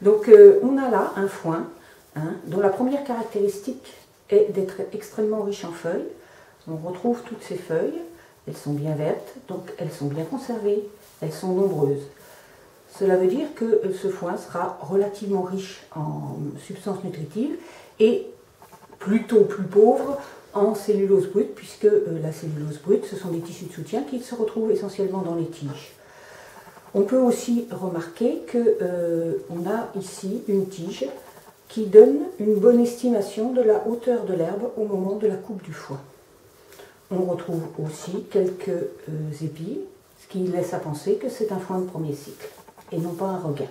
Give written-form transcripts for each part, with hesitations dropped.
Donc on a là un foin dont la première caractéristique est d'être extrêmement riche en feuilles. On retrouve toutes ces feuilles, elles sont bien vertes, donc elles sont bien conservées, elles sont nombreuses. Cela veut dire que ce foin sera relativement riche en substances nutritives et plutôt plus pauvre en cellulose brute, puisque la cellulose brute, ce sont des tissus de soutien qui se retrouvent essentiellement dans les tiges. On peut aussi remarquer qu'on a ici une tige qui donne une bonne estimation de la hauteur de l'herbe au moment de la coupe du foin. On retrouve aussi quelques épis, ce qui laisse à penser que c'est un foin de premier cycle et non pas un regain.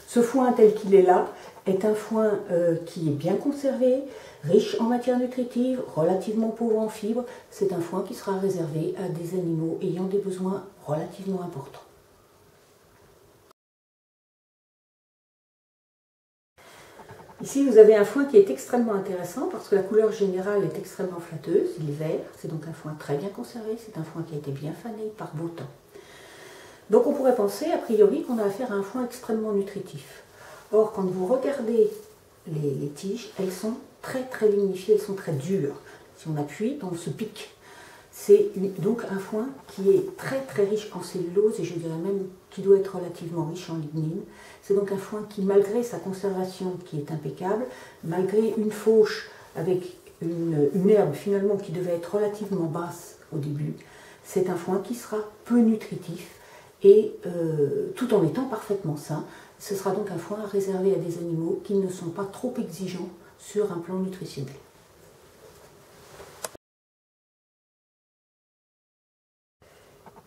Ce foin tel qu'il est là est un foin qui est bien conservé, riche en matières nutritives, relativement pauvre en fibres. C'est un foin qui sera réservé à des animaux ayant des besoins relativement importants. Ici, vous avez un foin qui est extrêmement intéressant parce que la couleur générale est extrêmement flatteuse, il est vert, c'est donc un foin très bien conservé, c'est un foin qui a été bien fané par beau temps. Donc on pourrait penser a priori qu'on a affaire à un foin extrêmement nutritif. Or, quand vous regardez les tiges, elles sont très lignifiées, elles sont très dures. Si on appuie, on se pique. C'est donc un foin qui est très riche en cellulose et je dirais même qui doit être relativement riche en lignine. C'est donc un foin qui, malgré sa conservation qui est impeccable, malgré une fauche avec une herbe finalement qui devait être relativement basse au début, c'est un foin qui sera peu nutritif et tout en étant parfaitement sain. Ce sera donc un foin réservé à des animaux qui ne sont pas trop exigeants sur un plan nutritionnel.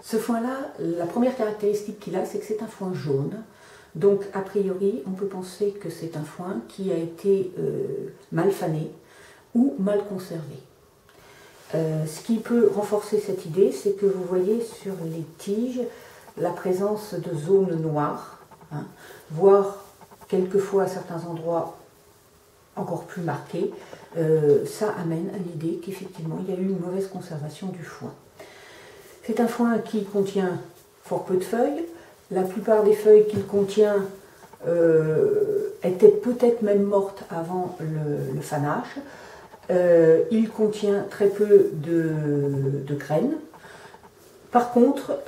Ce foin-là, la première caractéristique qu'il a, c'est que c'est un foin jaune. Donc, a priori, on peut penser que c'est un foin qui a été mal fané ou mal conservé. Ce qui peut renforcer cette idée, c'est que vous voyez sur les tiges la présence de zones noires, voire quelquefois à certains endroits encore plus marqués. Ça amène à l'idée qu'effectivement, il y a eu une mauvaise conservation du foin. C'est un foin qui contient fort peu de feuilles. La plupart des feuilles qu'il contient étaient peut-être même mortes avant le fanage. Il contient très peu de graines. Par contre,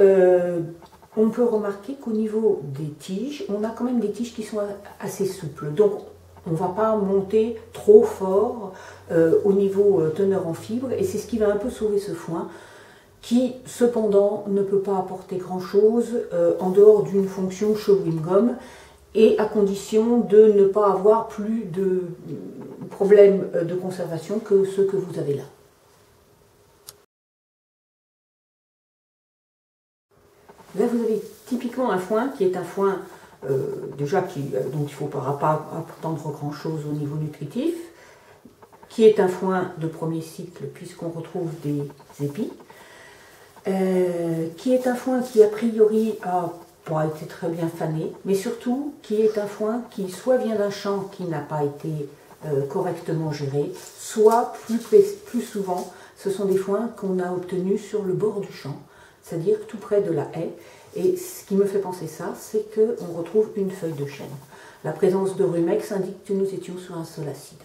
on peut remarquer qu'au niveau des tiges, on a quand même des tiges qui sont assez souples. Donc, on ne va pas monter trop fort au niveau teneur en fibres. Et c'est ce qui va un peu sauver ce foin, qui cependant ne peut pas apporter grand-chose en dehors d'une fonction chewing-gum et à condition de ne pas avoir plus de problèmes de conservation que ceux que vous avez là. Là vous avez typiquement un foin qui est un foin déjà dont il ne faudra pas attendre grand-chose au niveau nutritif, qui est un foin de premier cycle puisqu'on retrouve des épis, qui est un foin qui a priori a pas été très bien fané, mais surtout qui est un foin qui soit vient d'un champ qui n'a pas été correctement géré, soit plus souvent ce sont des foins qu'on a obtenus sur le bord du champ, c'est-à-dire tout près de la haie. Et ce qui me fait penser ça, c'est qu'on retrouve une feuille de chêne. La présence de rumex indique que nous étions sur un sol acide.